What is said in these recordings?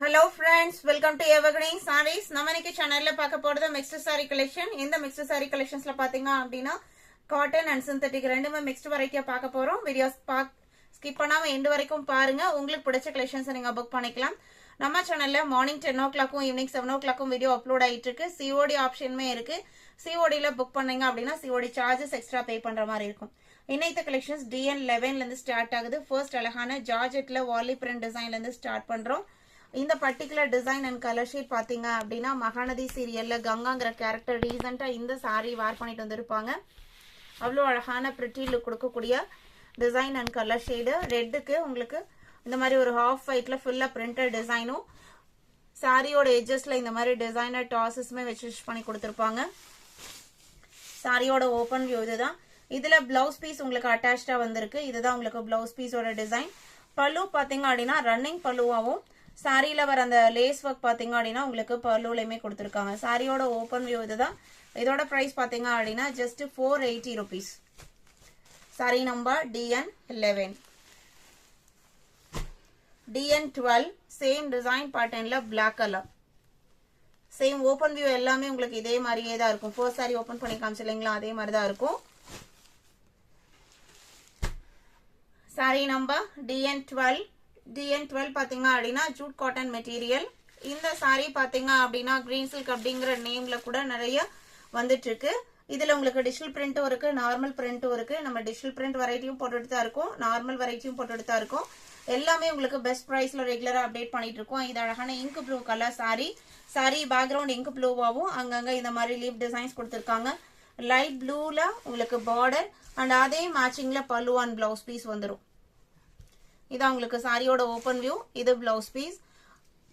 Hello friends, welcome to Evergreen Sarees. நம்ம இன்னைக்கு சேனல்ல பார்க்க போறது mixed saree collection. இந்த mixed saree collectionsல பாத்தீங்க அப்படினா cotton and synthetic ரெண்டுமே mixed variety பார்க்க போறோம். வீடியோஸ் ஸ்கிப் பண்ணாம எண்ட் வரைக்கும் பாருங்க. உங்களுக்கு பிடிச்ச collections நீங்க புக் பண்ணிக்கலாம். நம்ம சேனல்ல morning 10 o'clock evening 7 o'clock video upload ஆயிட்டு இருக்கு. COD ஆப்ஷனுமே இருக்கு. COD ல புக் பண்ணீங்க அப்படினா COD சார்ஜஸ் எக்ஸ்ட்ரா பே பண்ற மாதிரி இருக்கும். இன்னைக்கு collections DN11 ல இருந்து ஸ்டார்ட் ஆகுது. ஃபர்ஸ்ட் அழகான ஜார்ஜெட்ல வாலி பிரிண்ட் டிசைன்ல இருந்து ஸ்டார்ட் பண்றோம். இந்த particular design and colour sheet பாத்தீங்க அப்படினா மகாநதி சீரியல்ல கங்காங்கற கேரக்டர் ரீசன்ட்டா இந்த saree வேர் பண்ணிட்டு வந்திருப்பாங்க. அவ்வளவு அழகான பிரிட்டி லுக் கொடுக்கக்கூடிய டிசைன் அண்ட் கலர் ஷேட். ரெட்டுக்கு உங்களுக்கு இந்த மாதிரி ஒரு ஹாஃப் ஒயிட்ல ஃபுல்லா பிரிண்டட் டிசைனும் சாரியோட எட்ஜஸ்ல இந்த மாதிரி டிசைனர் டாசஸ்மே வெச்சு ஸ்டிச் பண்ணி கொடுத்திருப்பாங்க. சாரியோட ஓபன் வியூ இதுதான். இதுல பிளவுஸ் பீஸ் உங்களுக்கு அட்டாச்டா வந்திருக்கு. இதுதான் உங்களுக்கு பிளவுஸ் பீஸோட டிசைன். பல்லு பாத்தீங்க அப்படினா ரன்னிங் பல்லுவாவும் சாரியில வர அந்த லேஸ் ஒர்க் பாத்தீங்க அப்படினா உங்களுக்கு பல்லுலயுமே கொடுத்திருக்காங்க. சாரியோட ஓபன் வியூ இதுதான். இதோட பிரைஸ் பாத்தீங்க அப்படினா just 480 rupees. Sari number DN11. DN12 same design பேட்டர்ன்ல black color. Same open view எல்லாமே உங்களுக்கு இதே மாதிரியே தான் இருக்கும். ஃபர்ஸ்ட் சாரி ஓபன் பண்ணி காமிச்சீங்களா அதே மாதிரி தான் இருக்கும். சாரி நம்பர் DN12 பாத்தீங்க அப்படினா ஜூட் காட்டன் மெட்டீரியல். இந்த சாரி பாத்தீங்க அப்படினா கிரீன் சில்க் அப்படிங்கிற நேம்ல கூட நிறைய வந்துட்டு இருக்கு. இதுல உங்களுக்கு டிஜிட்டல் பிரிண்டும் இருக்கு, நார்மல் பிரிண்டும் இருக்கு. நம்ம டிஜிட்டல் பிரிண்ட் வெரைட்டியும் போட்டுட்டு தான் இருக்கோம், நார்மல் வெரைட்டியும் போட்டுட்டு தான் இருக்கோம். எல்லாமே உங்களுக்கு பெஸ்ட் பிரைஸ்ல ரெகுலரா அப்டேட் பண்ணிட்டு இருக்கோம். இது அழகான ink blue colour sari. Sari background ink ப்ளூவாவும் அங்கங்க இந்த மாதிரி லீப் டிசைன்ஸ் கொடுத்திருக்காங்க. லைட் ப்ளூல உங்களுக்கு பார்டர் அண்ட் அதே மேட்சிங்ல பல்லு அண்ட் பிளவுஸ் பீஸ் வந்துடும். இதான் உங்களுக்கு சாரியோட ஓபன் வியூ. இது பிளவுஸ் பீஸ்.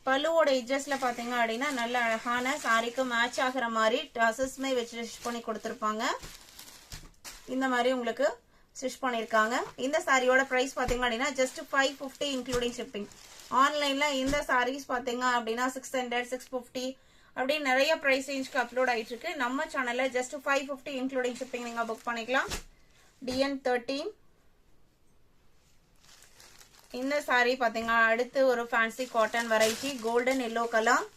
பல்லுவோட எட்ஜஸ்ல பாத்தீங்க அப்படின்னா நல்ல அழகான சாரிக்கு மேட்ச் ஆகிற மாதிரி டசஸ்மே வச்சு ஸ்டிச் பண்ணி கொடுத்திருப்பாங்க. இந்த மாதிரி உங்களுக்கு ஸ்டிச் பண்ணிருக்காங்க. இந்த சாரியோட பிரைஸ் பாத்தீங்க அப்படின்னா just 550 இன்க்ளூடிங் ஷிப்பிங். ஆன்லைன்ல இந்த சாரீஸ் பாத்தீங்க அப்படின்னா 600 650 அப்படி நிறைய பிரைஸ் ரேஞ்சுக்கு அப்லோட் ஆயிட்டு இருக்கு. நம்ம சேனல்ல just 550 இன்க்ளூடிங் ஷிப்பிங் நீங்க புக் பண்ணிக்கலாம். DN13. இந்த சாரி பாத்தீங்க அடுத்து ஒரு fancy cotton variety golden yellow colour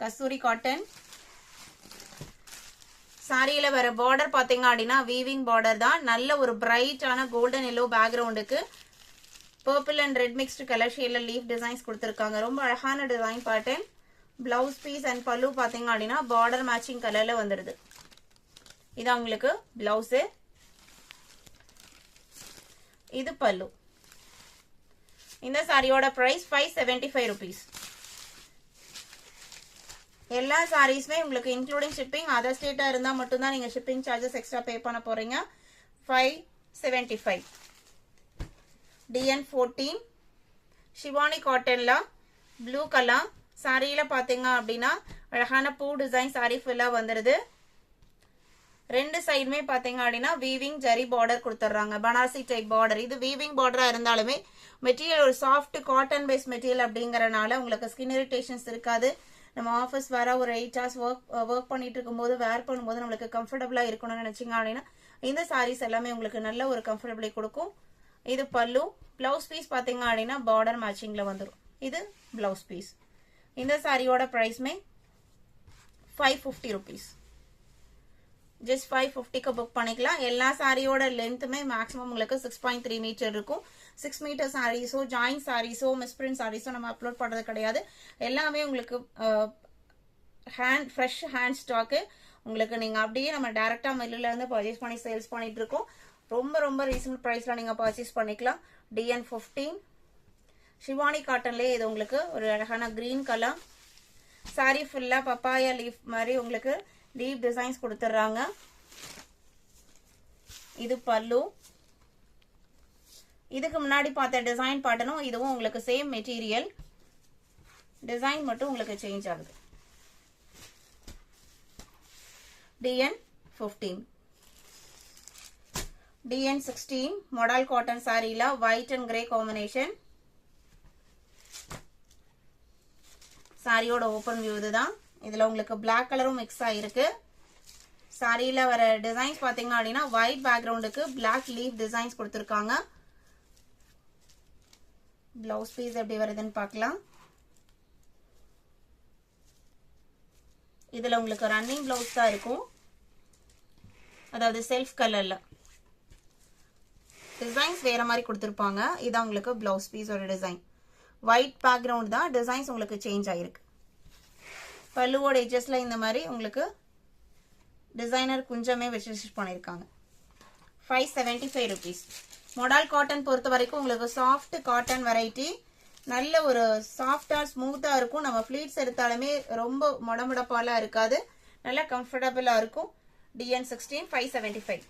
Kasturi cotton. சாரியில வர பார்டர் பாத்தீங்க அப்படின்னா வீவிங் பார்டர் தான். நல்ல ஒரு பிரைட்டான கோல்டன் எல்லோ பேக்ரவுண்டுக்கு purple and red mixed colour ஷேட்ல லீஃப் டிசைன்ஸ் கொடுத்திருக்காங்க. ரொம்ப அழகான design pattern. Blouse piece and pallu பாத்தீங்க அப்படின்னா பார்டர் மேட்சிங் கலர்ல வந்துருது. இது உங்களுக்கு பிளவுஸ். இது பல்லு. இந்த சாரியோட பிரைஸ் 575 rupees. எல்லா சாரீஸ்மே உங்களுக்கு இன்க்ளூடிங் ஷிப்பிங். அதர் ஸ்டேட்டா இருந்தா மட்டும் தான் நீங்க ஷிப்பிங் சார்ஜஸ் எக்ஸ்ட்ரா பே பண்ண போறீங்க. 575. DN14 ஷிவானி காட்டன்ல ப்ளூ கலர். சாரியில பாத்தீங்க அப்படின்னா அழகான பூ டிசைன் சாரி ஃபுல்லா வந்துருது. ரெண்டு சைடுமே பாத்தீங்க அப்படின்னா வீவிங் ஜரி பார்டர் கொடுத்துறாங்க. Banarasi type border. இது வீவிங் பார்டரா இருந்தாலுமே மெட்டீரியல் ஒரு சாஃப்ட் காட்டன் பேஸ் மெட்டீரியல் அப்படிங்கறனால உங்களுக்கு ஸ்கின் இரிட்டேஷன்ஸ் இருக்காது. நம்ம ஆஃபீஸ் வர ஒரு 8 hours ஒர்க் பண்ணிட்டு இருக்கும்போது வேர் பண்ணும்போது நம்மளுக்கு கம்ஃபர்டபுளா இருக்கணும்னு நினைச்சீங்க அப்படின்னா இந்த சாரீஸ் எல்லாமே உங்களுக்கு நல்ல ஒரு கம்ஃபர்டபிளை கொடுக்கும். இது பல்லு. பிளவுஸ் பீஸ் பாத்தீங்க அப்படின்னா பார்டர் மேட்சிங்ல வந்துடும். இது பிளவுஸ் பீஸ். இந்த சாரியோட பிரைஸ்மே 550 rupees. ஜஸ்ட் 550க்கு புக் பண்ணிக்கலாம். எல்லா சாரியோட லென்த்துமே மேக்ஸிமம் உங்களுக்கு 6.3 மீட்டர் இருக்கும். 6 மீட்டர் சாரீஸோ ஜாயின் சாரீஸோ மிஸ்பிரிண்ட் சாரீஸோ நம்ம அப்லோட் பண்றது கிடையாது. எல்லாமே உங்களுக்கு ஃப்ரெஷ் ஹேண்ட் ஸ்டாக்கு. உங்களுக்கு நீங்க அப்படியே நம்ம டைரக்டா மில்லுல இருந்து பர்ச்சேஸ் பண்ணி சேல்ஸ் பண்ணிட்டு இருக்கோம். ரொம்ப ரொம்ப ரீசனபிள் பிரைஸ்ல நீங்க பர்ச்சேஸ் பண்ணிக்கலாம். DN15 ஷிவானி காட்டன்லயே இது உங்களுக்கு ஒரு அழகான கிரீன் கலர். சாரி ஃபுல்லா பப்பாயா லீஃப் மாதிரி உங்களுக்கு லீப் டிசைன்ஸ் கொடுத்துறாங்க. இது பல்லு. இதுக்கு முன்னாடி பார்த்த டிசைன் பேட்டர்னும் இதுவும் உங்களுக்கு சேம் மெட்டீரியல். டிசைன் மட்டும் உங்களுக்கு சேஞ்ச் ஆகுது. DN15. DN16 மாடல் காட்டன் சாரில ஒயிட் அண்ட் கிரே காம்பினேஷன். சாரியோட ஓபன் வியூ இதுதான். இதுல உங்களுக்கு பிளாக் கலரும் மிக்ஸ் ஆயிருக்கு. சாரியில வர டிசைன்ஸ் பாத்தீங்க அப்படின்னா ஒயிட் பேக்ரவுண்டுக்கு பிளாக் லீஃப் டிசைன்ஸ் கொடுத்திருக்காங்க. பிளவுஸ் பீஸ் எப்படி வருதுன்னு பார்க்கலாம். இதுல உங்களுக்கு ரன்னிங் பிளவுஸ் தான் இருக்கும், அதாவது செல்ஃப் கலர்ல டிசைன்ஸ் வேற மாதிரி கொடுத்துருப்பாங்க. இதான் உங்களுக்கு பிளவுஸ் பீஸோட டிசைன். ஒயிட் பேக்ரவுண்ட் தான், டிசைன்ஸ் உங்களுக்கு சேஞ்ச் ஆயிருக்கு. பல்லுவோட எட்ஜஸ்ல இந்த மாதிரி உங்களுக்கு டிசைனர் குஞ்சமே வச்சு ஸ்டிச் பண்ணியிருக்காங்க. 575 rupees. மொடால் காட்டன் பொறுத்த வரைக்கும் உங்களுக்கு சாஃப்ட் காட்டன் வெரைட்டி, நல்ல ஒரு சாஃப்டா ஸ்மூத்தா இருக்கும். நம்ம ஃபிளீட்ஸ் எடுத்தாலுமே ரொம்ப மொடமுடப்பாலாம் இருக்காது, நல்லா கம்ஃபர்டபுளா இருக்கும். DN16 575.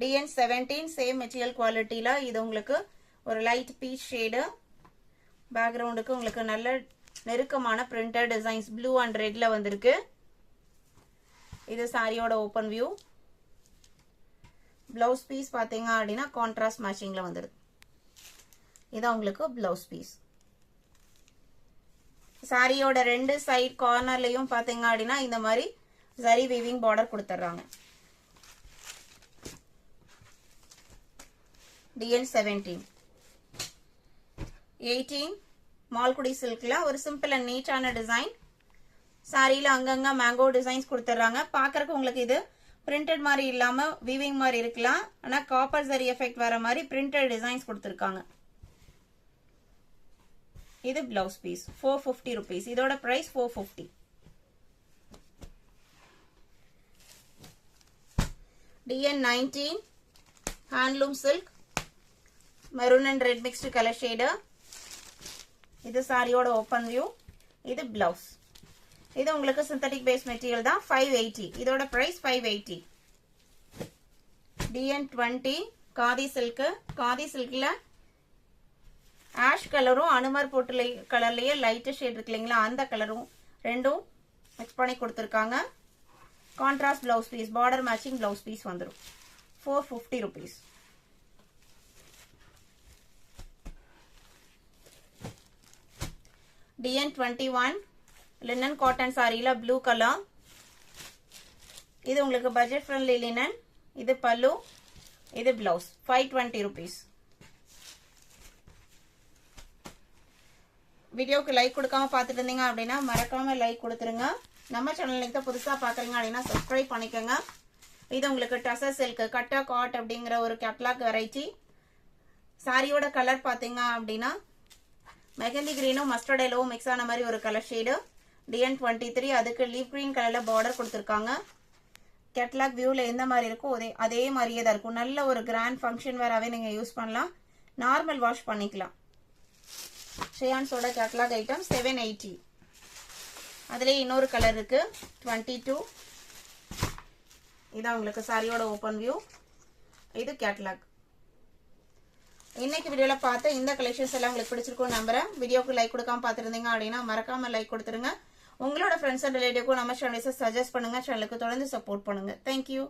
DN17 சேம் மெட்டீரியல் குவாலிட்டியில இது உங்களுக்கு ஒரு லைட் பீச் ஷேடு. பேக்ரவுண்டுக்கு உங்களுக்கு நல்ல நெருக்கமான பிரிண்டட் டிசைன்ஸ் ப்ளூ அண்ட் ரெட்ல வந்திருக்கு. இது சாரியோட ஓபன் வியூ. பிளவுஸ் பீஸ் பாத்தீங்க அப்படின்னா கான்ட்ராஸ்ட் மேட்சிங்ல வந்துருது. இதான் உங்களுக்கு பிளவுஸ் பீஸ். சாரியோட ரெண்டு சைட் கார்னர்லயும் பாத்தீங்க அப்படின்னா இந்த மாதிரி ஜரி வீவிங் பார்டர் கொடுத்துறாங்க. DN17. 18 மால்குடி சில்க்ல ஒரு சிம்பிள் அண்ட் நீட்டான டிசைன். சாரியில அங்கங்க மேங்கோ டிசைன்ஸ் கொடுத்துறாங்க. பாக்குறதுக்கு உங்களுக்கு இது பிரிண்டட் மாதிரி இல்லாம வீவிங் மாதிரி இருக்கலாம், ஆனா காப்பர் ஜரி எஃபெக்ட் வர மாதிரி பிரிண்டட் டிசைன்ஸ் கொடுத்துருக்காங்க. இது பிளவுஸ் பீஸ் 450 rupees. இதோட price 450. DN19 handloom silk maroon and red mixed colour shade. இது சாரியோட ஓபன் வியூ. இது பிளவுஸ். இது உங்களுக்கு சிந்தட்டிக் பேஸ் மெட்டீரியல் தான். 580. இதோட price 580. DN20 khadi silk. Khadi சில்க்ல ஆஷ் கலரும் அனுமர் போட்டு கலர்லயே லைட் ஷேட் இருக்கு இல்லைங்களா, அந்த கலரும் ரெண்டும் மிக்ஸ் பண்ணி கொடுத்துருக்காங்க. Contrast blouse piece, border matching blouse piece வந்துடும். 450 rupees. DN21 லினன் காட்டன் சாரியில ப்ளூ கலர். இது உங்களுக்கு பட்ஜெட் ஃப்ரெண்ட்லி லினன். இது பல்லு, இது பிளவுஸ். 520 rupees. வீடியோக்கு லைக் கொடுக்காம பார்த்துட்டு இருந்தீங்க அப்படின்னா மறக்காம லைக் கொடுத்துருங்க. நம்ம சேனலுக்கு புதுசா பாக்குறீங்க அப்படின்னா சப்ஸ்கிரைப் பண்ணிக்கோங்க. இது உங்களுக்கு டசர் சில்க் கட்டா காட் அப்படிங்கிற ஒரு கேட்லாக் வெரைட்டி. சாரியோட கலர் பாத்தீங்க அப்படின்னா மெகந்தி கிரீனும் மஸ்டர்ட் எல்லோவும் மிக்ஸ் ஆன மாதிரி ஒரு கலர் ஷேடு. DN23 அதுக்கு லீஃப் கிரீன் கலர்ல பார்டர் கொடுத்துருக்காங்க. கேட்லாக் வியூல எந்த மாதிரி இருக்கோ அதே மாதிரியே தான் இருக்கும். நல்ல ஒரு கிராண்ட் ஃபங்க்ஷன் வேறாவே நீங்க யூஸ் பண்ணலாம், நார்மல் வாஷ் பண்ணிக்கலாம். ஷேயான்ஸோட கேட்லாக் ஐட்டம் 780. அதுலயே இன்னொரு கலர் இருக்கு 22. இதான் உங்களுக்கு சாரியோட ஓபன் வியூ. இது கேட்லாக். இன்னைக்கு வீடியோல பார்த்த இந்த கலெக்ஷன்ஸ் எல்லாம் உங்களுக்கு பிடிச்சிருக்கும் நம்புறேன். வீடியோக்கு லைக் கொடுக்காம பார்த்துருந்தீங்க அப்படின்னா மறக்காம லைக் கொடுத்துருங்க. உங்களோட ஃப்ரெண்ட்ஸ் அண்ட் ரிலேட்டிவ்க்கும் நம்ம சேனலை சஜஸ்ட் பண்ணுங்க. சேனலுக்கு தொடர்ந்து சப்போர்ட் பண்ணுங்க. தேங்க்யூ.